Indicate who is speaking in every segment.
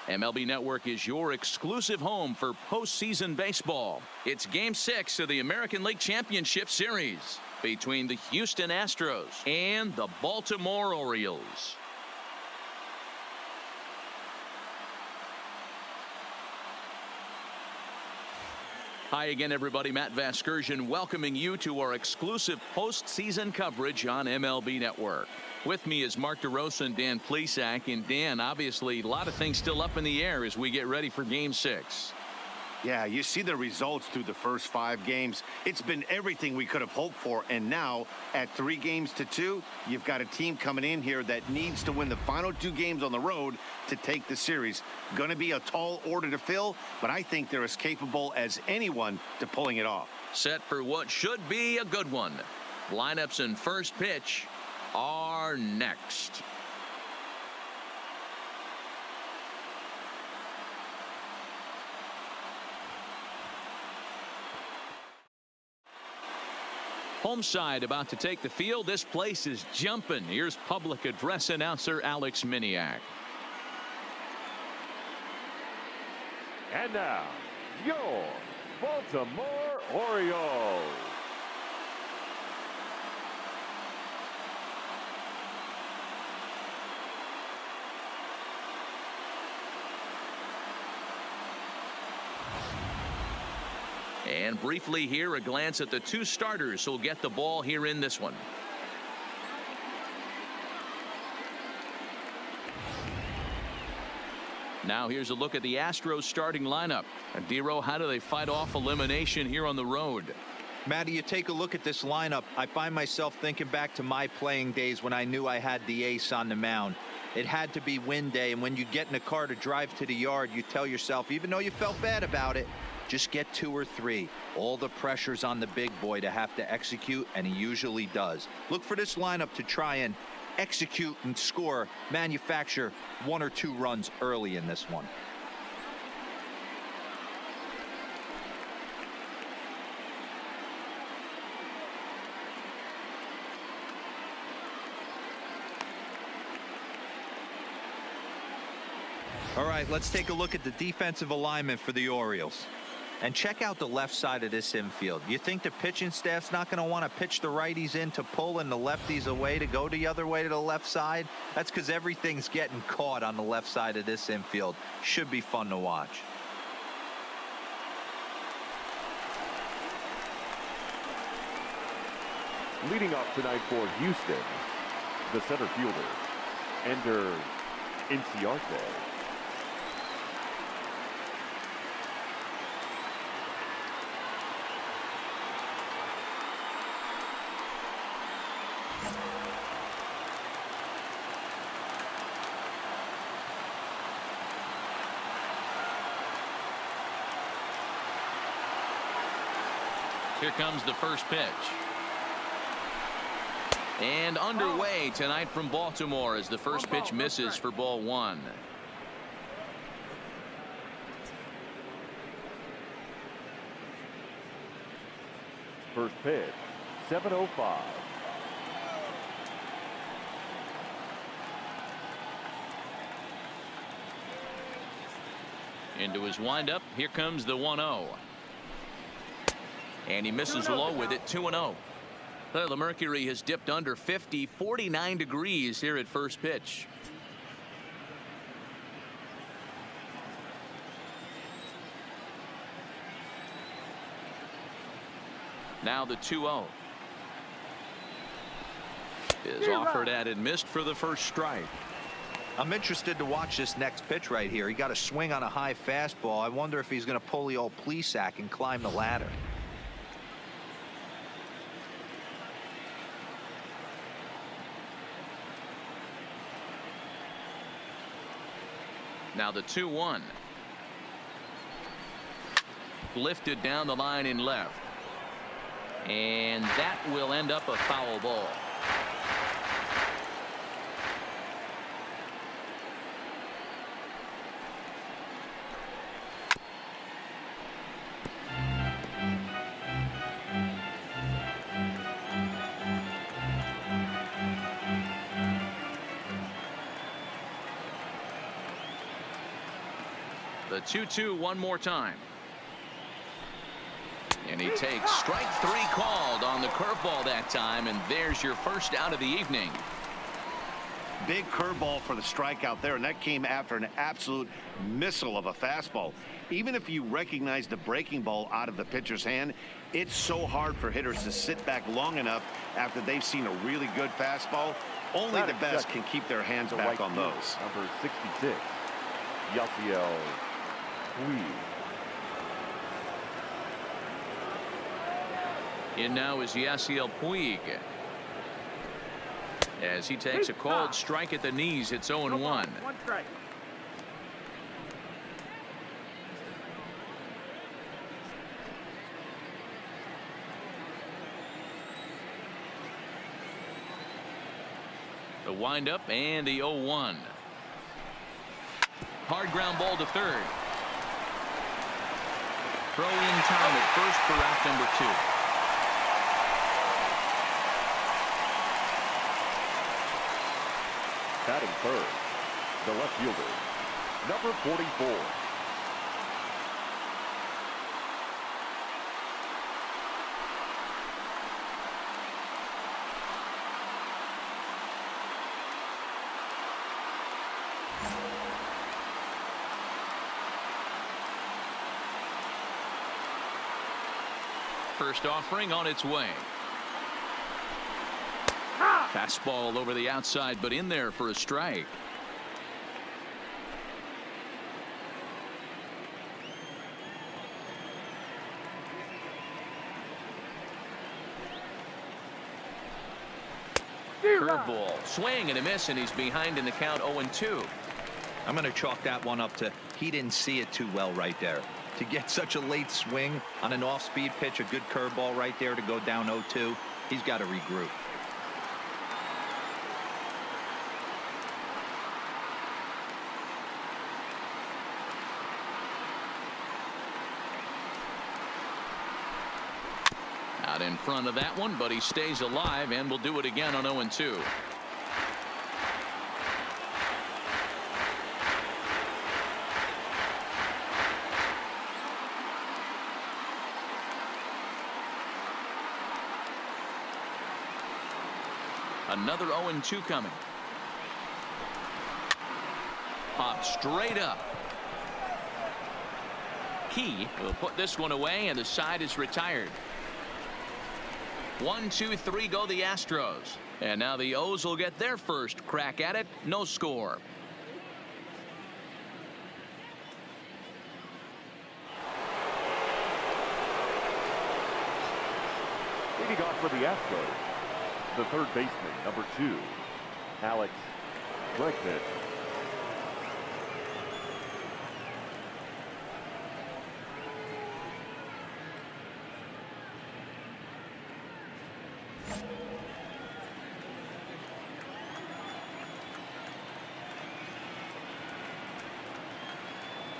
Speaker 1: MLB Network is your exclusive home for postseason baseball. It's Game 6 of the American League Championship Series between the Houston Astros and the Baltimore Orioles. Hi again, everybody. Matt Vasgersian welcoming you to our exclusive postseason coverage on MLB Network. With me is Mark DeRosa and Dan Plesac. And Dan, obviously, a lot of things still up in the air as we get ready for Game 6.
Speaker 2: Yeah, you see the results through the first 5 games. It's been everything we could have hoped for. And now, at 3-2, you've got a team coming in here that needs to win the final 2 games on the road to take the series. Going to be a tall order to fill, but I think they're as capable as anyone to pulling it off.
Speaker 1: Set for what should be a good one. Lineups and first pitch are next. Home side about to take the field. This place is jumping. Here's public address announcer Alex Miniak.
Speaker 3: And now, your Baltimore Orioles.
Speaker 1: And briefly here, a glance at the 2 starters who'll get the ball here in this one. Now here's a look at the Astros starting lineup. Adiro, how do they fight off elimination here on the road?
Speaker 4: Matty, you take a look at this lineup. I find myself thinking back to my playing days when I knew I had the ace on the mound. It had to be win day, and when you get in a car to drive to the yard, you tell yourself, even though you felt bad about it, just get 2 or 3. All the pressure's on the big boy to have to execute, and he usually does. Look for this lineup to try and execute and score, manufacture 1 or 2 runs early in this one. All right, let's take a look at the defensive alignment for the Orioles. And check out the left side of this infield. You think the pitching staff's not going to want to pitch the righties in to pull and the lefties away to go the other way to the left side? That's because everything's getting caught on the left side of this infield. Should be fun to watch.
Speaker 3: Leading off tonight for Houston, the center fielder, Ender Inciarte.
Speaker 1: Here comes the first pitch. And underway tonight from Baltimore as the first pitch misses for ball 1.
Speaker 3: First pitch, 7:05.
Speaker 1: Into his windup. Here comes the 1-0. And he misses low with it, 2-0. The mercury has dipped under 50, 49 degrees here at first pitch. Now the 2-0 is offered at and missed for the first strike.
Speaker 4: I'm interested to watch this next pitch right here. He got a swing on a high fastball. I wonder if he's going to pull the old Plesac and climb the ladder.
Speaker 1: Now the 2-1. Lifted down the line in left. And that will end up a foul ball. The 2-2 one more time. And he takes strike 3 called on the curveball that time, and there's your first out of the evening.
Speaker 2: Big curveball for the strikeout there, and that came after an absolute missile of a fastball. Even if you recognize the breaking ball out of the pitcher's hand, it's so hard for hitters to sit back long enough after they've seen a really good fastball. Only the best can keep their hands back on those.
Speaker 3: Number 66, HOU.
Speaker 1: In now is Yasiel Puig. As he takes a called strike at the knees, it's 0-1.
Speaker 5: One strike.
Speaker 1: The windup and the 0-1. Hard ground ball to third. Throw in time at first for out number 2.
Speaker 3: Batting third, the left fielder, number 44.
Speaker 1: First offering on its way. Fastball over the outside, but in there for a strike. Curveball, swing and a miss, and he's behind in the count 0-2.
Speaker 4: I'm going to chalk that one up to he didn't see it too well right there. To get such a late swing on an off-speed pitch, a good curveball right there to go down 0-2, he's got to regroup.
Speaker 1: Out in front of that one, but he stays alive and will do it again on 0-2. Another 0-2 coming. Pop straight up. Key will put this one away, and the side is retired. 1, 2, 3 go the Astros. And now the O's will get their first crack at it. No score.
Speaker 3: Leading off for the Astros, the third baseman, number 2, ALCS-GAME.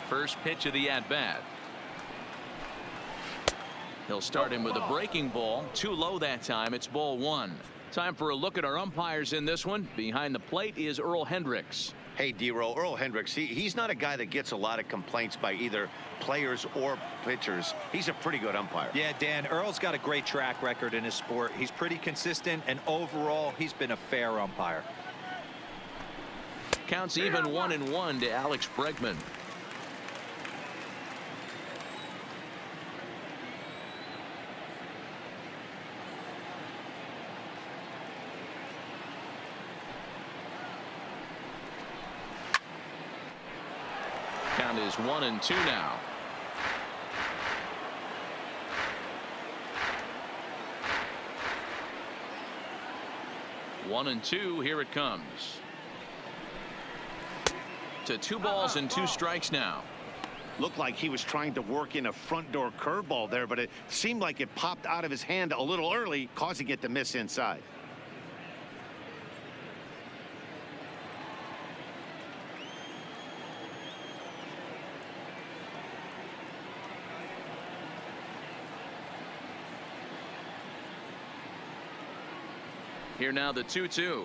Speaker 1: First pitch of the at-bat. He'll start him with a breaking ball. Too low that time. It's ball 1. Time for a look at our umpires in this one. Behind the plate is Earl Hendricks.
Speaker 2: Hey, D-Roll, Earl Hendricks, he's not a guy that gets a lot of complaints by either players or pitchers. He's a pretty good umpire.
Speaker 4: Yeah, Dan, Earl's got a great track record in his sport. He's pretty consistent, and overall, he's been a fair umpire.
Speaker 1: Counts even 1-1 to Alex Bregman. Count is 1-2 now. One and two. Here it comes. To 2 balls and 2 strikes now.
Speaker 2: Looked like he was trying to work in a front door curveball there, but it seemed like it popped out of his hand a little early, causing it to miss inside. Here now the 2-2.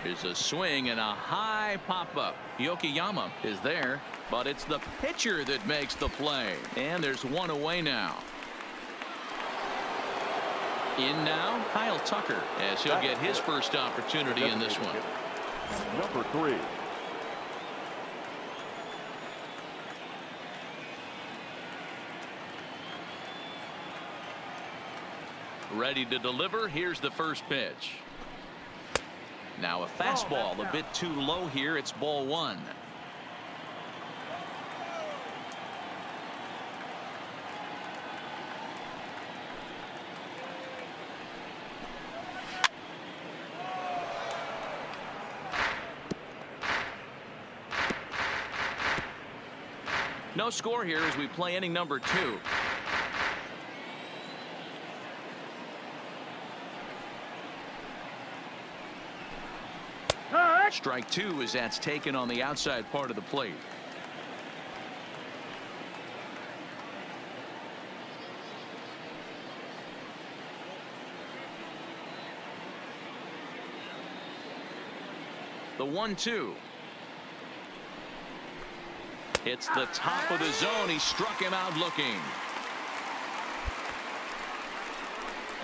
Speaker 1: Here's a swing and a high pop-up. Yokoyama is there, but it's the pitcher that makes the play. And there's one away now. In now, Kyle Tucker, as he'll get his first opportunity in this one.
Speaker 3: Number 3.
Speaker 1: Ready to deliver. Here's the first pitch. Now a fastball a bit too low here. It's ball 1. No score here as we play inning number 2. Strike 2 as that's taken on the outside part of the plate. The 1-2. It's the top of the zone. He struck him out looking.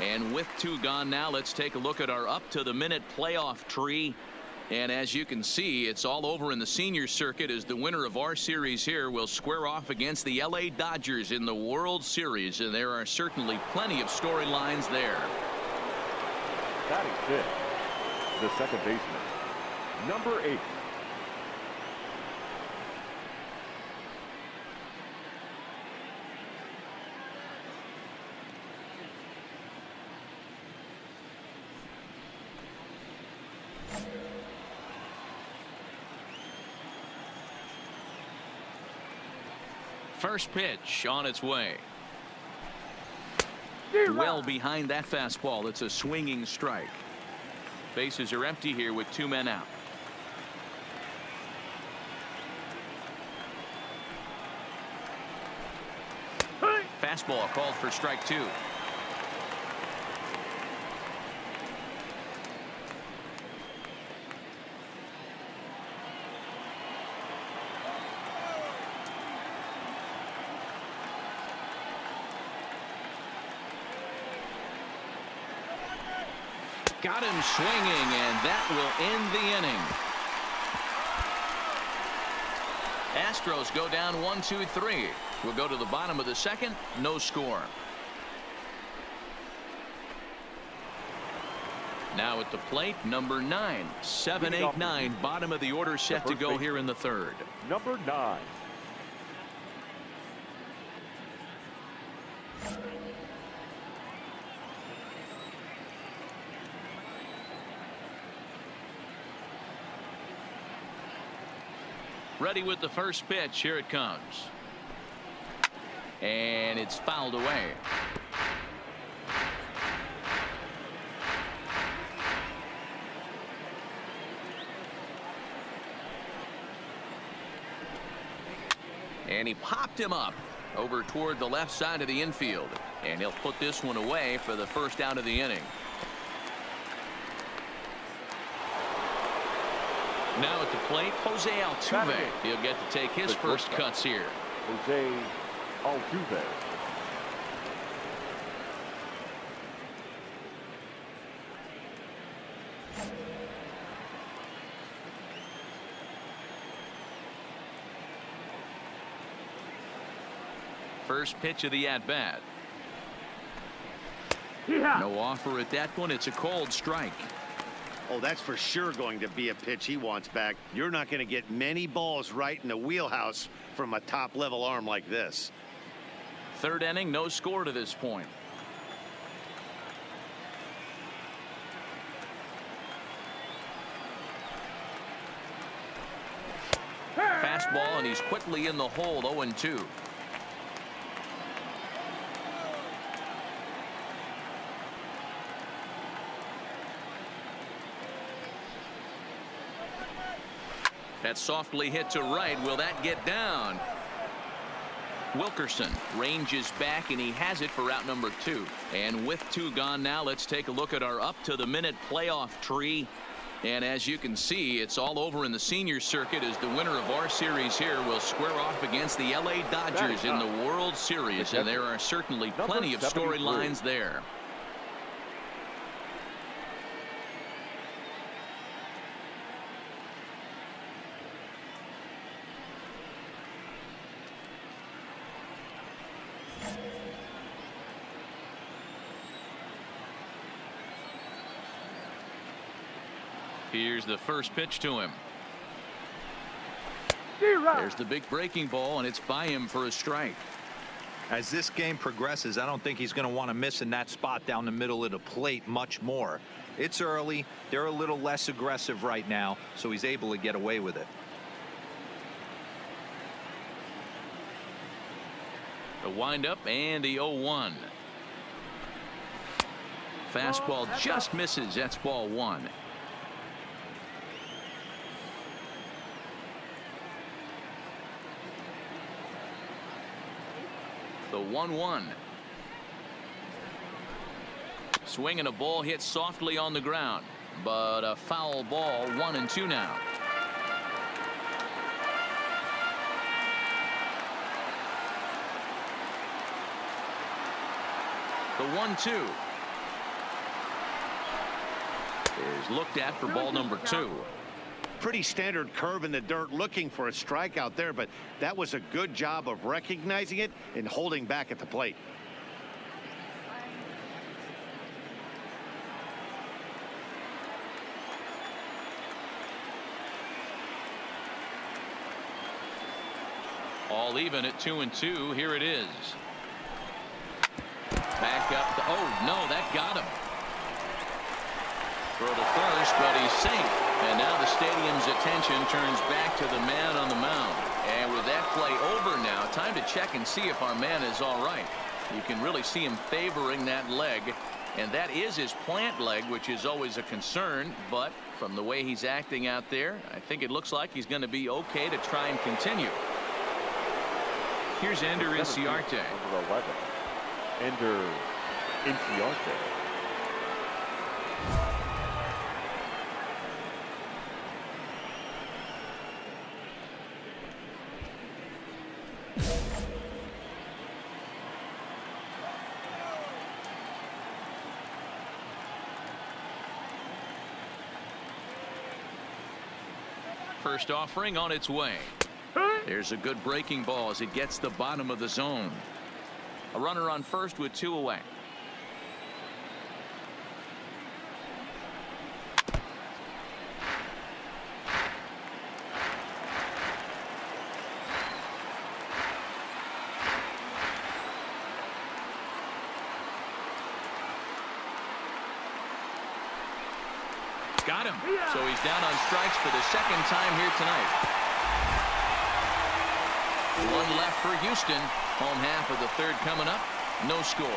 Speaker 1: And with 2 gone now, let's take a look at our up to the minute playoff tree. And as you can see, it's all over in the senior circuit as the winner of our series here will square off against the LA Dodgers in the World Series. And there are certainly plenty of storylines there.
Speaker 3: Batting 5th, the second baseman, number 8.
Speaker 1: First pitch on its way. Well behind that fastball. It's a swinging strike. Bases are empty here with 2 men out. Fastball called for strike 2. Got him swinging, and that will end the inning. Astros go down 1-2-3. We'll go to the bottom of the second. No score. Now at the plate, number 9. 7, 8, 9. Bottom of the order set to go here in the third.
Speaker 3: Number 9.
Speaker 1: Ready with the first pitch. Here it comes. And it's fouled away. And he popped him up over toward the left side of the infield. And he'll put this one away for the first out of the inning. Now at the plate, Jose Altuve. He'll get to take his first cuts here.
Speaker 3: Jose Altuve.
Speaker 1: First pitch of the at-bat. No offer at that one. It's a cold strike.
Speaker 2: Oh, that's for sure going to be a pitch he wants back. You're not going to get many balls right in the wheelhouse from a top-level arm like this.
Speaker 1: Third inning, no score to this point. Fastball, and he's quickly in the hole. 0-2. That's softly hit to right. Will that get down? Wilkerson ranges back, and he has it for out number 2. And with 2 gone now, let's take a look at our up to the minute playoff tree. And as you can see, it's all over in the senior circuit as the winner of our series here will square off against the LA Dodgers in the World Series. And there are certainly plenty of storylines there. Here's the first pitch to him. There's the big breaking ball, and it's by him for a strike.
Speaker 4: As this game progresses, I don't think he's going to want to miss in that spot down the middle of the plate much more. It's early. They're a little less aggressive right now, so he's able to get away with it.
Speaker 1: The windup and the 0-1. Fastball just misses. That's ball one. The 1-1. Swinging a ball hit softly on the ground, but a foul ball. 1-2 now. The 1-2 is looked at for ball number 2.
Speaker 2: Pretty standard curve in the dirt, looking for a strikeout there, but that was a good job of recognizing it and holding back at the plate.
Speaker 1: All even at 2-2. Here it is. Back up. Oh no, that got him. Throw to first, but he's safe. And now the stadium's attention turns back to the man on the mound. And with that play over now, time to check and see if our man is all right. You can really see him favoring that leg. And that is his plant leg, which is always a concern. But from the way he's acting out there, I think it looks like he's going to be okay to try and continue. Here's Ender Inciarte.
Speaker 3: Number 11. Ender Inciarte.
Speaker 1: First offering on its way. There's a good breaking ball as it gets the bottom of the zone. A runner on first with 2 away. Got him. So he's down on strikes for the second time here tonight. One left for Houston. Home half of the third coming up. No score.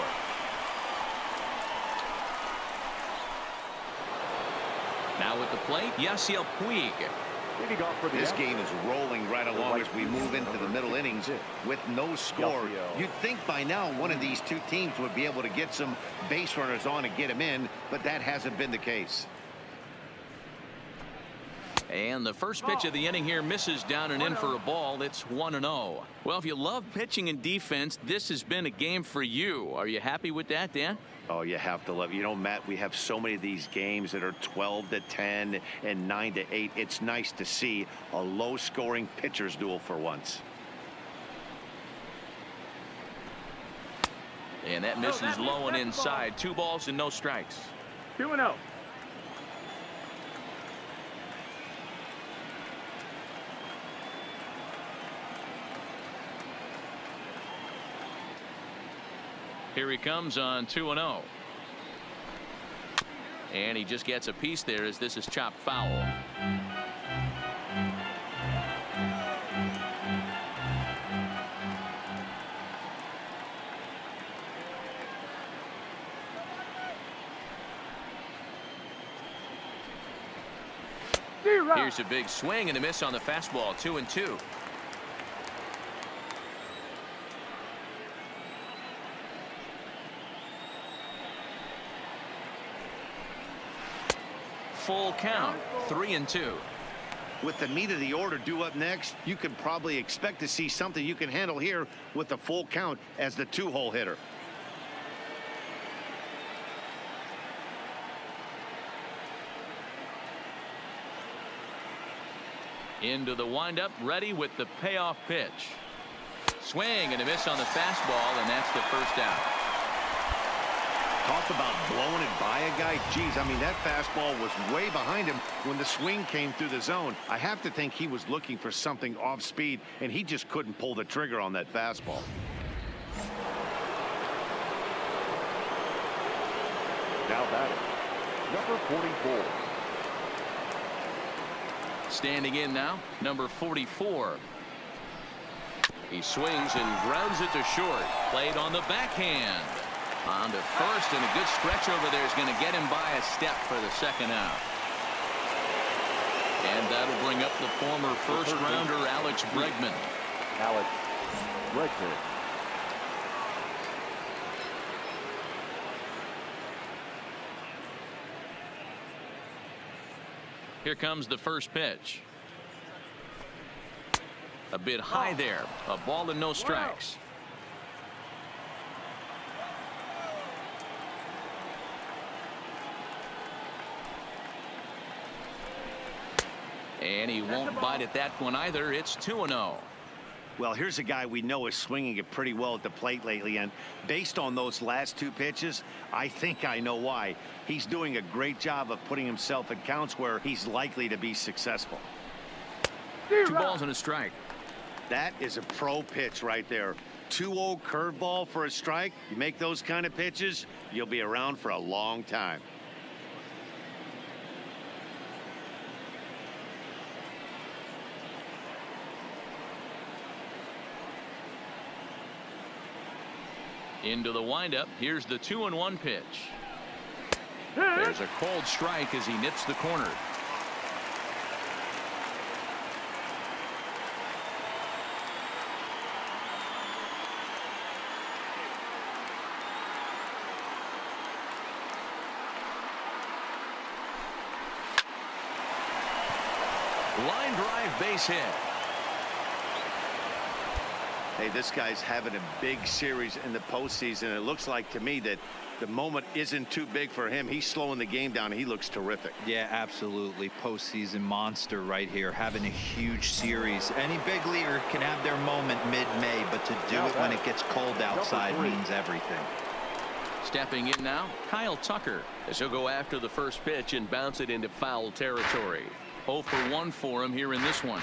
Speaker 1: Now at the plate, Yasiel Puig.
Speaker 2: This game is rolling right along as we move into the middle innings with no score. You'd think by now one of these two teams would be able to get some base runners on and get them in, but that hasn't been the case.
Speaker 1: And the first pitch of the inning here misses down and in for a ball. It's 1-0. Well, if you love pitching and defense, this has been a game for you. Are you happy with that, Dan?
Speaker 2: Oh, you have to love it. You know, Matt, we have so many of these games that are 12-10 and 9-8. It's nice to see a low-scoring pitcher's duel for once.
Speaker 1: And that misses low and inside. 2 balls and no strikes.
Speaker 5: 2-0.
Speaker 1: Here he comes on 2-0. And he just gets a piece there as this is chopped foul. Here's a big swing and a miss on the fastball. 2-2. full count, 3-2.
Speaker 2: With the meat of the order due up next, you could probably expect to see something you can handle here with the full count as the 2-hole hitter.
Speaker 1: Into the windup, ready with the payoff pitch. Swing and a miss on the fastball, and that's the first out.
Speaker 2: Talk about blowing it by a guy. Geez, I mean, that fastball was way behind him when the swing came through the zone. I have to think he was looking for something off speed, and he just couldn't pull the trigger on that fastball.
Speaker 3: Now batting, number 44.
Speaker 1: Standing in now, number 44. He swings and grounds it to short. Played on the backhand. On to first, and a good stretch over there is going to get him by a step for the second out. And that'll bring up the former first-rounder Alex Bregman.
Speaker 3: Alex Bregman.
Speaker 1: Here comes the first pitch. A bit high there. A ball and no strikes. And he won't bite at that one either. It's 2-0.
Speaker 2: Well, here's a guy we know is swinging it pretty well at the plate lately, and based on those last 2 pitches, I think I know why. He's doing a great job of putting himself in counts where he's likely to be successful.
Speaker 1: 2 balls and a strike.
Speaker 2: That is a pro pitch right there. 2-0 curveball for a strike. You make those kind of pitches, you'll be around for a long time.
Speaker 1: Into the windup. Here's the 2-1 pitch. There's a cold strike as he nips the corner. Line drive, base hit.
Speaker 2: Hey, this guy's having a big series in the postseason. It looks like to me that the moment isn't too big for him. He's slowing the game down. He looks terrific.
Speaker 4: Yeah, absolutely. Postseason monster right here, having a huge series. Any big leaguer can have their moment mid-May, but to do it when it gets cold outside means everything.
Speaker 1: Stepping in now, Kyle Tucker, as he'll go after the first pitch and bounce it into foul territory. 0 for 1 for him here in this one.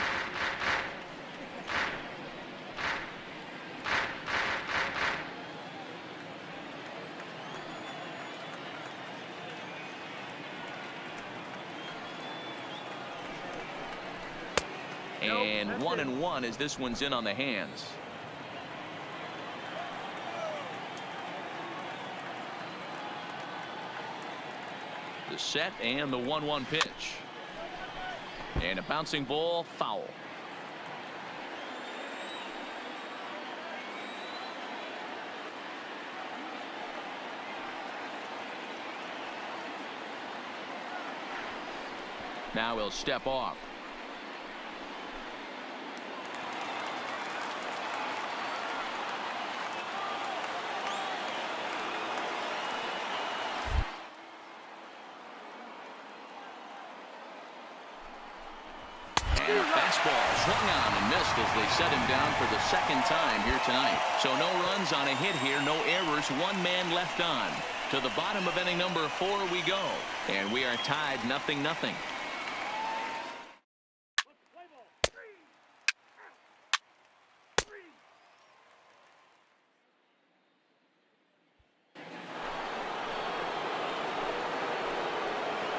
Speaker 1: And 1-1 as this one's in on the hands. The set and the 1-1 pitch. And a bouncing ball, foul. Now he'll step off. Fastball swung on and missed as they set him down for the second time here tonight. So no runs on a hit here, no errors, 1 man left on. To the bottom of inning number 4 we go, and we are tied 0-0.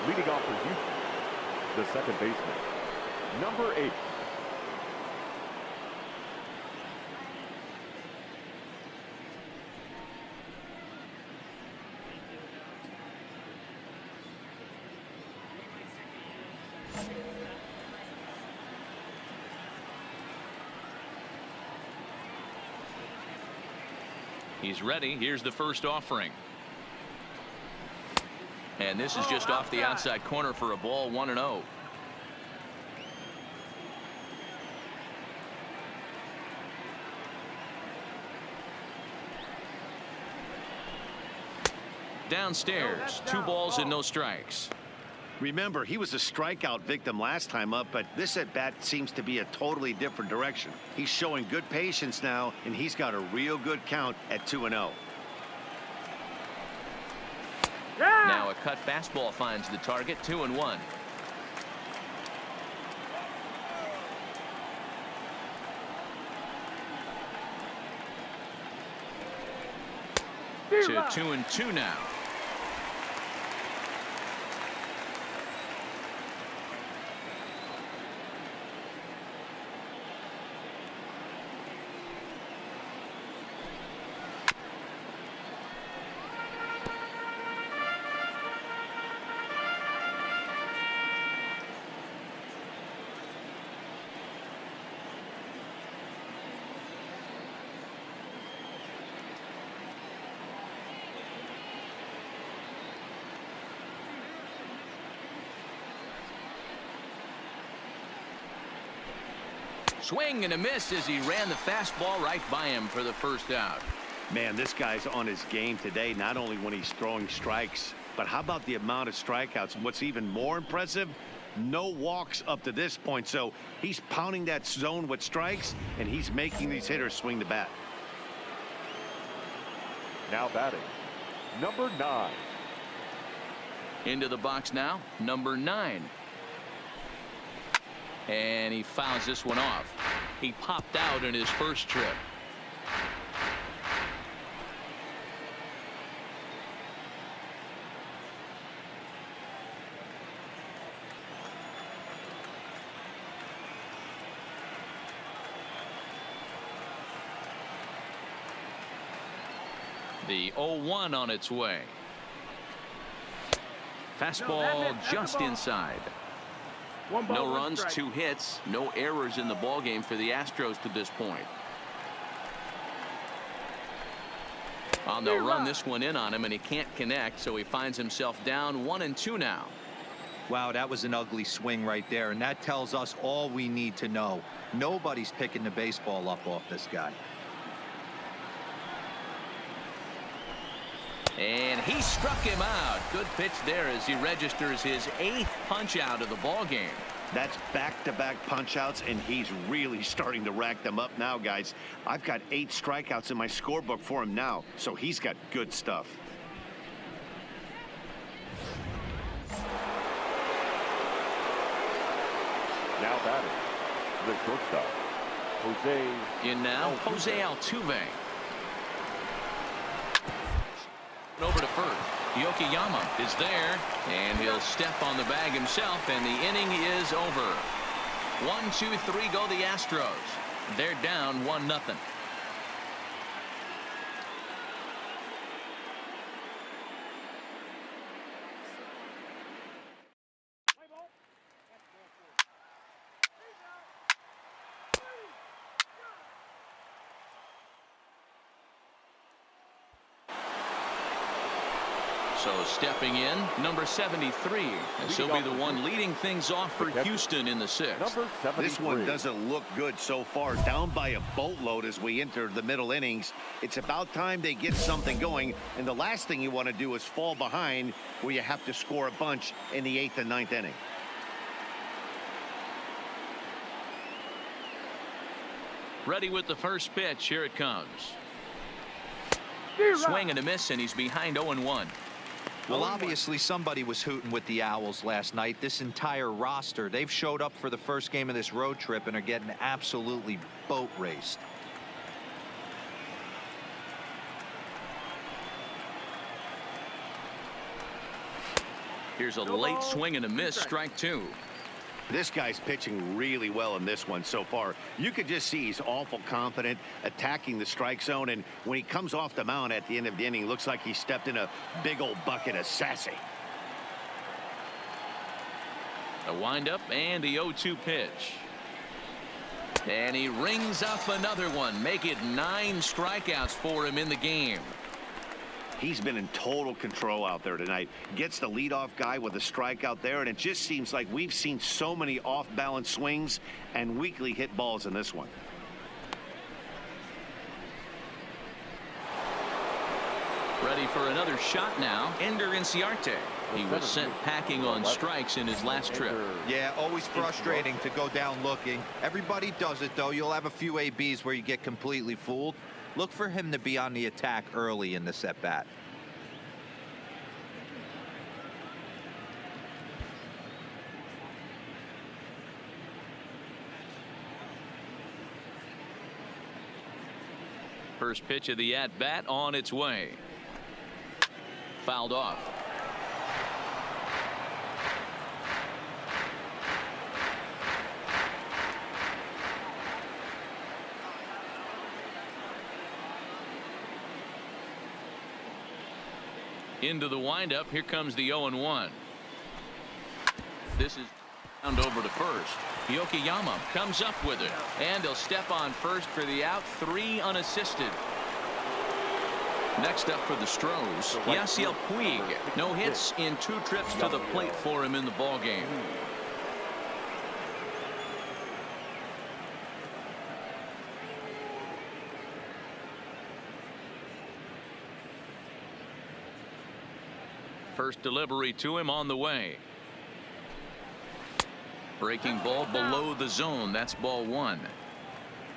Speaker 3: Leading off for Houston, the second baseman, number 8.
Speaker 1: He's ready. Here's the first offering. And this is just off the outside corner for a ball, 1-0. Downstairs, 2 balls and no strikes.
Speaker 2: Remember, he was a strikeout victim last time up, but this at bat seems to be a totally different direction. He's showing good patience now, and he's got a real good count at 2-0.
Speaker 1: Now a cut fastball finds the target, 2-1. To 2-2 now. Swing and a miss as he ran the fastball right by him for the first out.
Speaker 2: Man, this guy's on his game today, not only when he's throwing strikes, but how about the amount of strikeouts? And what's even more impressive, no walks up to this point. So he's pounding that zone with strikes, and he's making these hitters swing the bat.
Speaker 3: Now batting, number 9.
Speaker 1: Into the box now, number 9. And he fouls this one off. He popped out in his first trip. The 0-1 on its way. Fastball just inside. No runs, 2 hits, no errors in the ballgame for the Astros to this point. They'll run this one in on him, and he can't connect, so he finds himself down 1-2 now.
Speaker 4: Wow, that was an ugly swing right there, and that tells us all we need to know. Nobody's picking the baseball up off this guy.
Speaker 1: And he struck him out. Good pitch there as he registers his 8th punch out of the ball game.
Speaker 2: That's back-to-back punch-outs, and he's really starting to rack them up now, guys. I've got 8 strikeouts in my scorebook for him now, so he's got good stuff.
Speaker 3: Now batting, the shortstop, Jose.
Speaker 1: In now, Jose Altuve. Over to first. Yokoyama is there, and he'll step on the bag himself, and the inning is over. 1-2-3 go the Astros. They're down 1-0. So stepping in, number 73, as he'll be the one leading things off for Houston in the 6th.
Speaker 3: Number 73.
Speaker 2: This one doesn't look good so far. Down by a boatload as we enter the middle innings. It's about time they get something going, and the last thing you want to do is fall behind where you have to score a bunch in the 8th and 9th inning.
Speaker 1: Ready with the first pitch. Here it comes. Swing and a miss, and he's behind 0-1.
Speaker 4: Well, obviously somebody was hooting with the Owls last night. This entire roster, they've showed up for the first game of this road trip and are getting absolutely boat raced.
Speaker 1: Here's a late swing and a miss, strike 2.
Speaker 2: This guy's pitching really well in this one so far. You could just see he's awful confident attacking the strike zone, and when he comes off the mound at the end of the inning, looks like he stepped in a big old bucket of sassy.
Speaker 1: A windup and the 0-2 pitch. And he rings up another one. Make it 9 strikeouts for him in the game.
Speaker 2: He's been in total control out there tonight. Gets the leadoff guy with a strikeout there, and it just seems like we've seen so many off-balance swings and weakly hit balls in this one.
Speaker 1: Ready for another shot now. Ender Inciarte. He was sent packing on strikes in his last trip.
Speaker 4: Yeah, always frustrating to go down looking. Everybody does it, though. You'll have a few ABs where you get completely fooled. Look for him to be on the attack early in the at-bat.
Speaker 1: First pitch of the at-bat on its way. Fouled off. Into the windup. Here comes the 0-1. This is round over to first. Yokoyama comes up with it, and he'll step on first for the out. 3 unassisted. Next up for the Stros, Yasiel Puig. No hits in 2 trips to the plate for him in the ball game. First delivery to him on the way. Breaking ball below the zone. That's ball 1.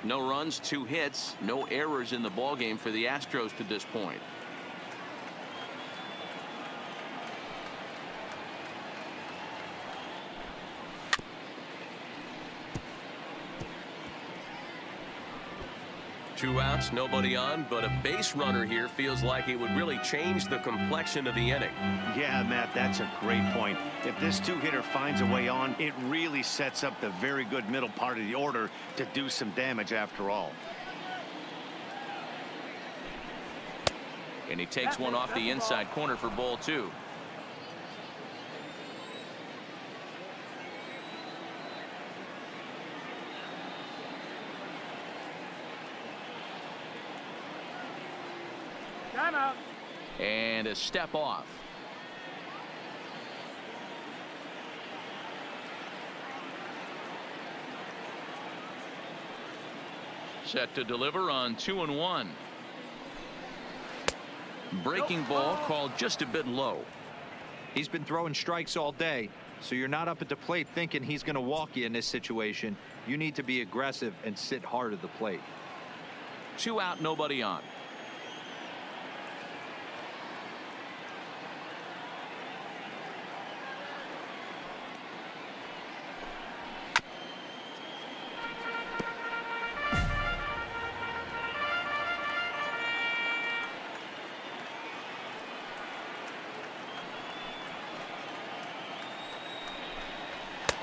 Speaker 1: No runs, 2 hits, no errors in the ball game for the Astros to this point. Two outs, nobody on, but a base runner here feels like it would really change the complexion of the inning.
Speaker 2: Yeah, Matt, that's a great point. If this 2-hitter finds a way on, it really sets up the very good middle part of the order to do some damage after all.
Speaker 1: And he takes one off the inside corner for ball 2. And a step off. Set to deliver on 2-1. Breaking ball called just a bit low.
Speaker 4: He's been throwing strikes all day, so you're not up at the plate thinking he's going to walk you in this situation. You need to be aggressive and sit hard at the plate.
Speaker 1: 2 out, nobody on.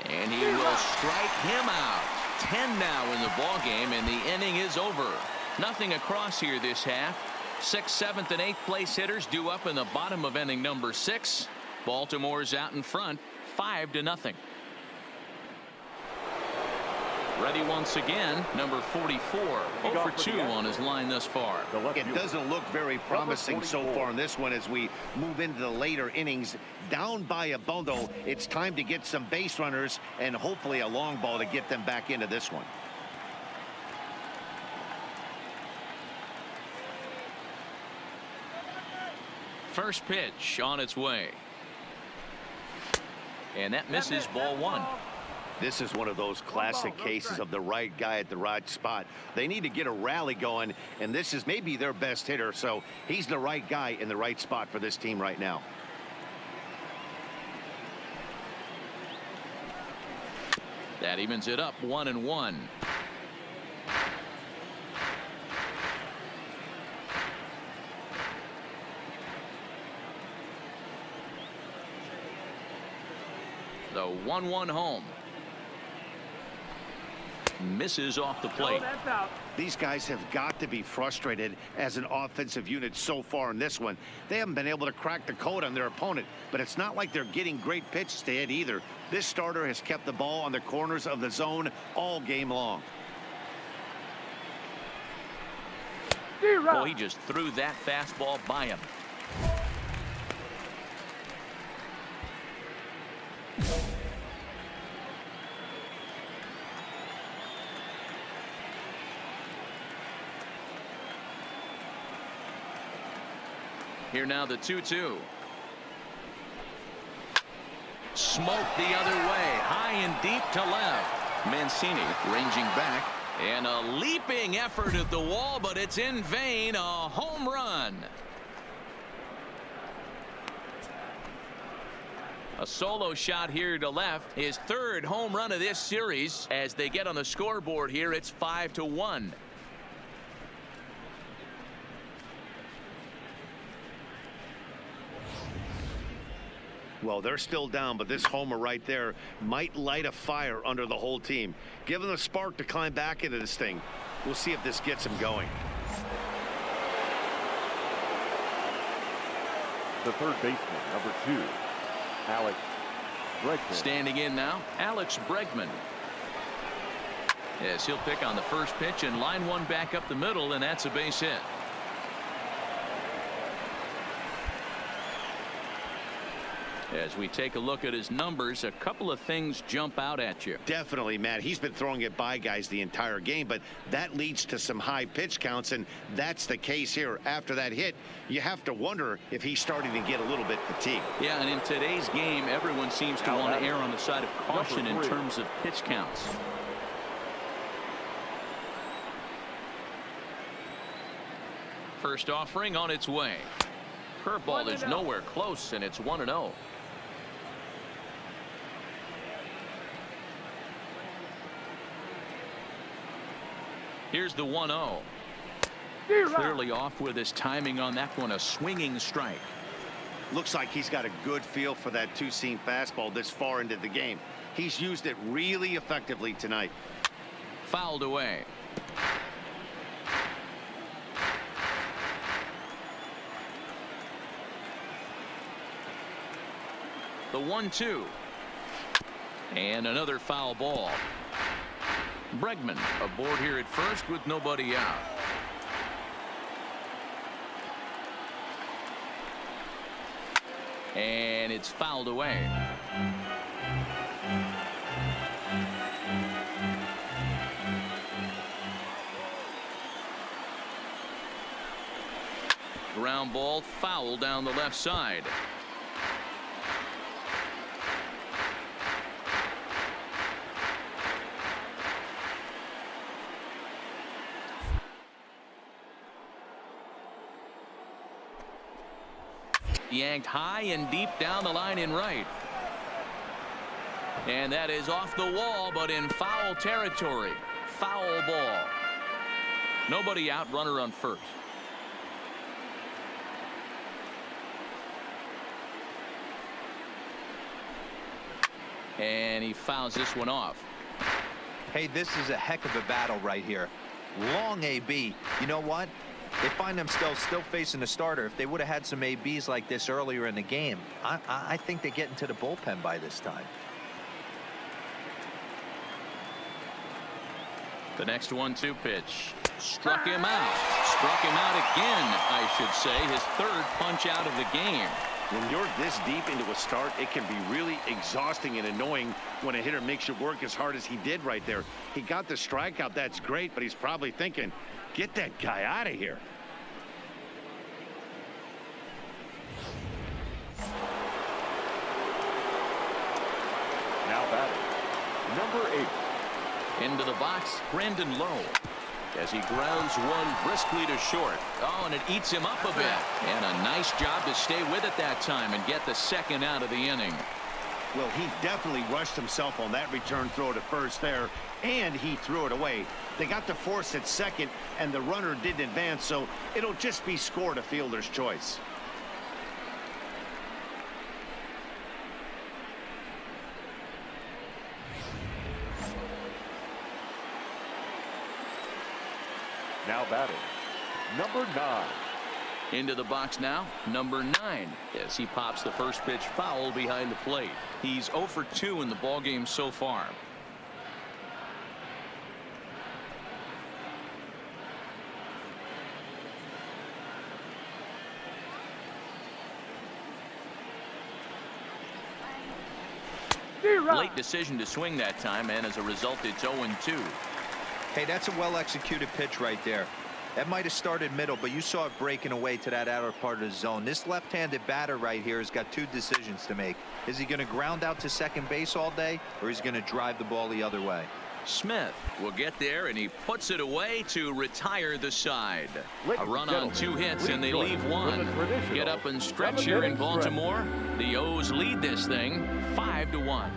Speaker 1: And he will strike him out. 10 now in the ball game, and the inning is over. Nothing across here this half. 6th, 7th, and 8th place hitters due up in the bottom of inning number 6. Baltimore's out in front, 5-0. Ready once again, number 44. 0 for 2 on his line thus far.
Speaker 2: It doesn't look very promising so far in this one as we move into the later innings. Down by a bundle, it's time to get some base runners and hopefully a long ball to get them back into this one.
Speaker 1: First pitch on its way. And that misses ball 1.
Speaker 2: This is one of those classic cases of the right guy at the right spot. They need to get a rally going, and this is maybe their best hitter, so he's the right guy in the right spot for this team right now.
Speaker 1: That evens it up 1-1. The 1-1 home. Misses off the plate.
Speaker 2: These guys have got to be frustrated as an offensive unit so far in this one. They haven't been able to crack the code on their opponent, but it's not like they're getting great pitches to hit either. This starter has kept the ball on the corners of the zone all game long.
Speaker 1: Well, he just threw that fastball by him. Here now the 2-2. Smoked the other way, high and deep to left. Mancini ranging back, and a leaping effort at the wall, but it's in vain. A home run. A solo shot here to left, his third home run of this series. As they get on the scoreboard here, it's 5-1.
Speaker 2: Well, they're still down, but this homer right there might light a fire under the whole team. Give them a spark to climb back into this thing. We'll see if this gets them going.
Speaker 3: The third baseman, number 2, Alex Bregman.
Speaker 1: Standing in now, Alex Bregman. Yes, he'll pick on the first pitch and line one back up the middle, and that's a base hit. As we take a look at his numbers, a couple of things jump out at you.
Speaker 2: Definitely, Matt. He's been throwing it by guys the entire game, but that leads to some high pitch counts, and that's the case here. After that hit, you have to wonder if he's starting to get a little bit fatigued.
Speaker 1: Yeah, and in today's game, everyone seems to want to err on the side of caution in terms of pitch counts. First offering on its way. Curveball is nowhere close, and it's 1-0. Here's the 1-0. Clearly off with his timing on that one. A swinging strike.
Speaker 2: Looks like he's got a good feel for that two-seam fastball this far into the game. He's used it really effectively tonight.
Speaker 1: Fouled away. The 1-2. And another foul ball. Bregman aboard here at first with nobody out. And it's fouled away. Ground ball foul down the left side. Yanked high and deep down the line in right. And that is off the wall, but in foul territory. Foul ball. Nobody out, runner on first. And he fouls this one off.
Speaker 4: Hey, this is a heck of a battle right here. Long AB. You know what? They find themselves still facing the starter. If they would have had some ABs like this earlier in the game, I think they get into the bullpen by this time.
Speaker 1: The next 1-2 pitch. Struck him out. Struck him out again, I should say. His third punch out of the game.
Speaker 2: When you're this deep into a start, it can be really exhausting and annoying when a hitter makes you work as hard as he did right there. He got the strikeout. That's great, but he's probably thinking, get that guy out of here.
Speaker 3: Now batting, number 8.
Speaker 1: Into the box, Brandon Lowe. As he grounds one briskly to short. Oh, and it eats him up a bit. And a nice job to stay with it that time and get the second out of the inning.
Speaker 2: Well, he definitely rushed himself on that return throw to first there, and he threw it away. They got the force at second, and the runner didn't advance, so it'll just be scored a fielder's choice.
Speaker 3: Now batting, number 9.
Speaker 1: Into the box now, number 9, as he pops the first pitch foul behind the plate. He's 0 for 2 in the ballgame so far. Late decision to swing that time, and as a result, it's 0-2.
Speaker 4: Hey, that's a well-executed pitch right there. That might have started middle, but you saw it breaking away to that outer part of the zone. This left-handed batter right here has got two decisions to make. Is he going to ground out to second base all day, or is he going to drive the ball the other way?
Speaker 1: Smith will get there, and he puts it away to retire the side. A run on 2 hits, and they leave 1. Get up and stretch here in Baltimore. The O's lead this thing 5-1.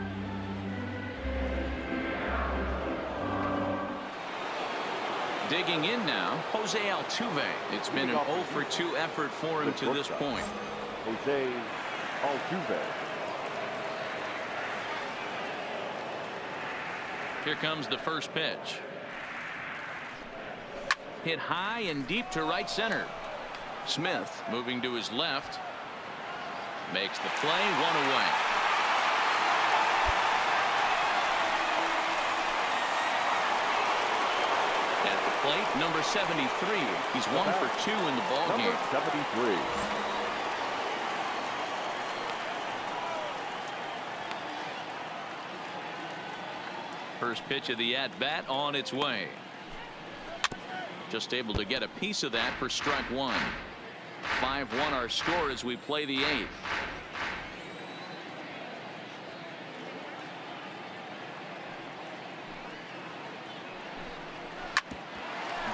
Speaker 1: Digging in now, Jose Altuve. It's been an 0 for 2 effort for him to this point.
Speaker 3: Jose Altuve.
Speaker 1: Here comes the first pitch. Hit high and deep to right center. Smith moving to his left. Makes the play, 1 away. At the plate, number 73. He's 1 for 2 in the ball game.
Speaker 3: 73.
Speaker 1: First pitch of the at-bat on its way. Just able to get a piece of that for strike 1. 5-1 our score as we play the 8th.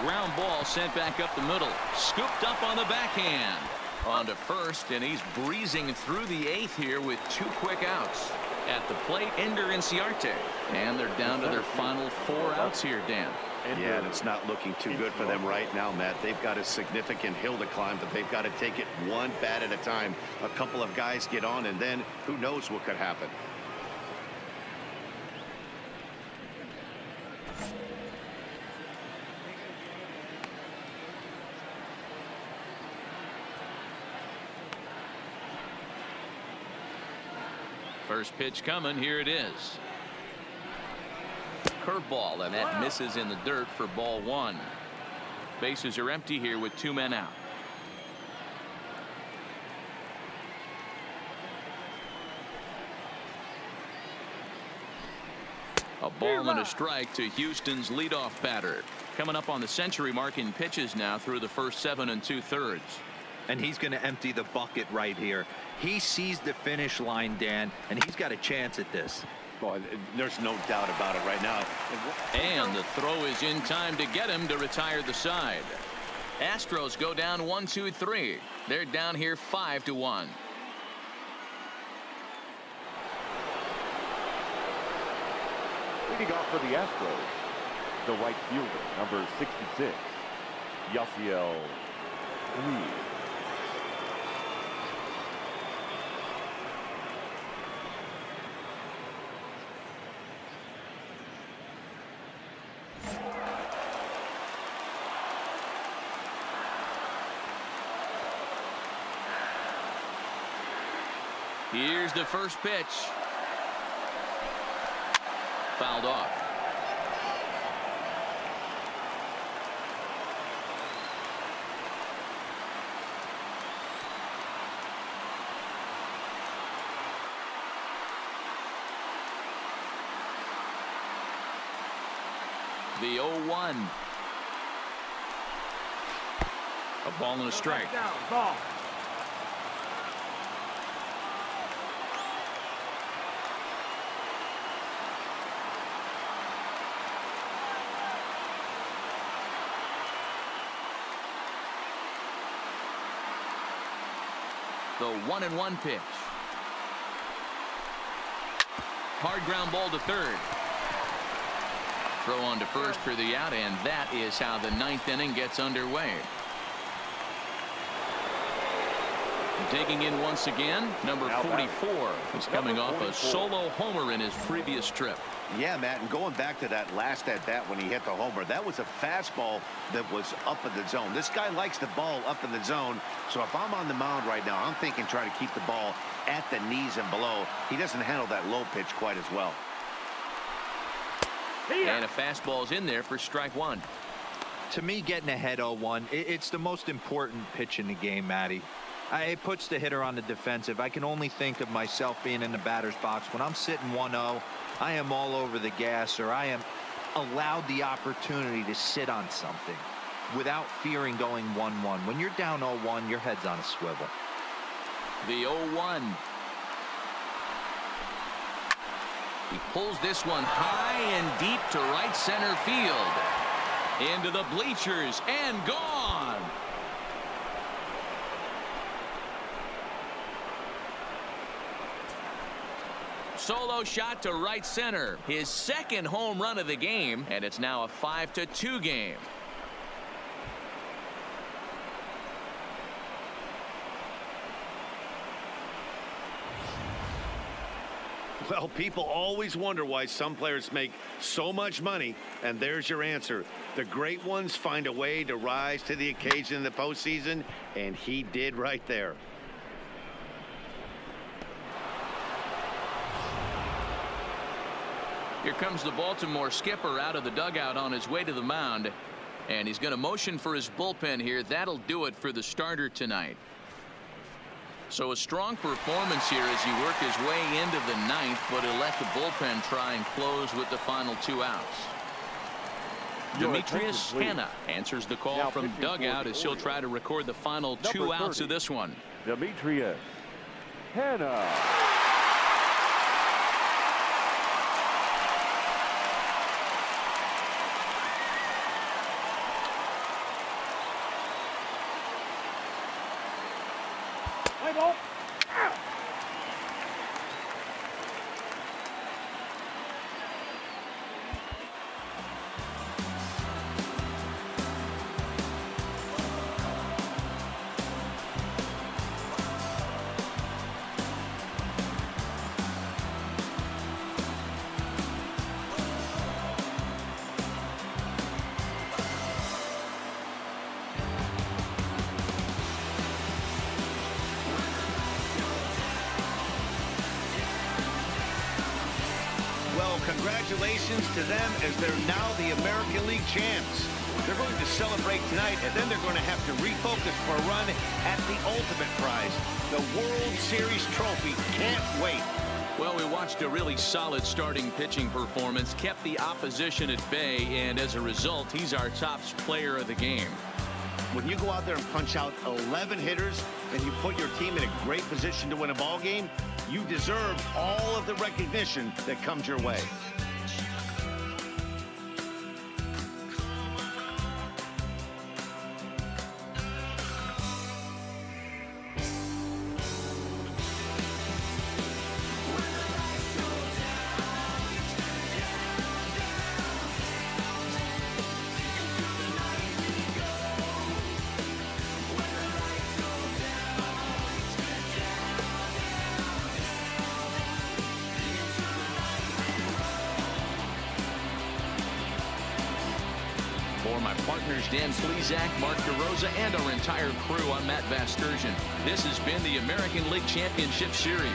Speaker 1: Ground ball sent back up the middle. Scooped up on the backhand. On to first, and he's breezing through the 8th here with 2 quick outs. At the plate, Ender Inciarte. And they're down to their final 4 outs here, Dan.
Speaker 2: Yeah, and it's not looking too good for them right now, Matt. They've got a significant hill to climb, but they've got to take it one bat at a time. A couple of guys get on, and then who knows what could happen.
Speaker 1: First pitch coming. Here it is. Curveball, and that misses in the dirt for ball 1. Bases are empty here with 2 men out. A ball and a strike to Houston's leadoff batter. Coming up on the century mark in pitches now through the first 7 2/3.
Speaker 4: And he's going to empty the bucket right here. He sees the finish line, Dan, and he's got a chance at this.
Speaker 2: Boy, there's no doubt about it right now.
Speaker 1: And the throw is in time to get him to retire the side. Astros go down 1-2-3. They're down here 5-1.
Speaker 3: Leading off for the Astros, the right fielder, number 66, Yasiel Puig.
Speaker 1: Here's the first pitch. Fouled off. The 0-1. A ball and a strike.
Speaker 3: Ball.
Speaker 1: The 1-1 pitch. Hard ground ball to third. Throw on to first for the out, and that is how the 9th inning gets underway. Digging in once again, number 44. He's coming off a solo homer in his previous trip.
Speaker 2: Yeah, Matt, and going back to that last at bat when he hit the homer, that was a fastball that was up in the zone. This guy likes the ball up in the zone, so if I'm on the mound right now, I'm thinking try to keep the ball at the knees and below. He doesn't handle that low pitch quite as well.
Speaker 1: And a fastball's in there for strike 1.
Speaker 4: To me, getting ahead 0-1, it's the most important pitch in the game, Matty. It puts the hitter on the defensive. I can only think of myself being in the batter's box. When I'm sitting 1-0, I am all over the gas, or I am allowed the opportunity to sit on something. without fearing going 1-1. When you're down 0-1, your head's on a swivel.
Speaker 1: The 0-1. He pulls this one high and deep to right center field. Into the bleachers and gone. Solo shot to right center. His second home run of the game, and it's now a 5-2 game.
Speaker 2: Well, people always wonder why some players make so much money, and there's your answer. The great ones find a way to rise to the occasion in the postseason, and he did right there.
Speaker 1: Here comes the Baltimore skipper out of the dugout on his way to the mound, and he's going to motion for his bullpen here. That'll do it for the starter tonight. So a strong performance here as he worked his way into the ninth, but he'll let the bullpen try and close with the final 2 outs. Demetrius Hanna answers the call from dugout as he'll try to record the final 2 outs of this one.
Speaker 3: Demetrius Hanna.
Speaker 2: Congratulations to them as they're now the American League champs. They're going to celebrate tonight, and then they're going to have to refocus for a run at the ultimate prize, the World Series trophy. Can't wait.
Speaker 1: Well, we watched a really solid starting pitching performance, kept the opposition at bay, and as a result, he's our top player of the game.
Speaker 2: When you go out there and punch out 11 hitters and you put your team in a great position to win a ball game, you deserve all of the recognition that comes your way.
Speaker 1: For my partners Dan Plesac, Mark DeRosa, and our entire crew, I'm Matt Vasgersian. This has been the American League Championship Series.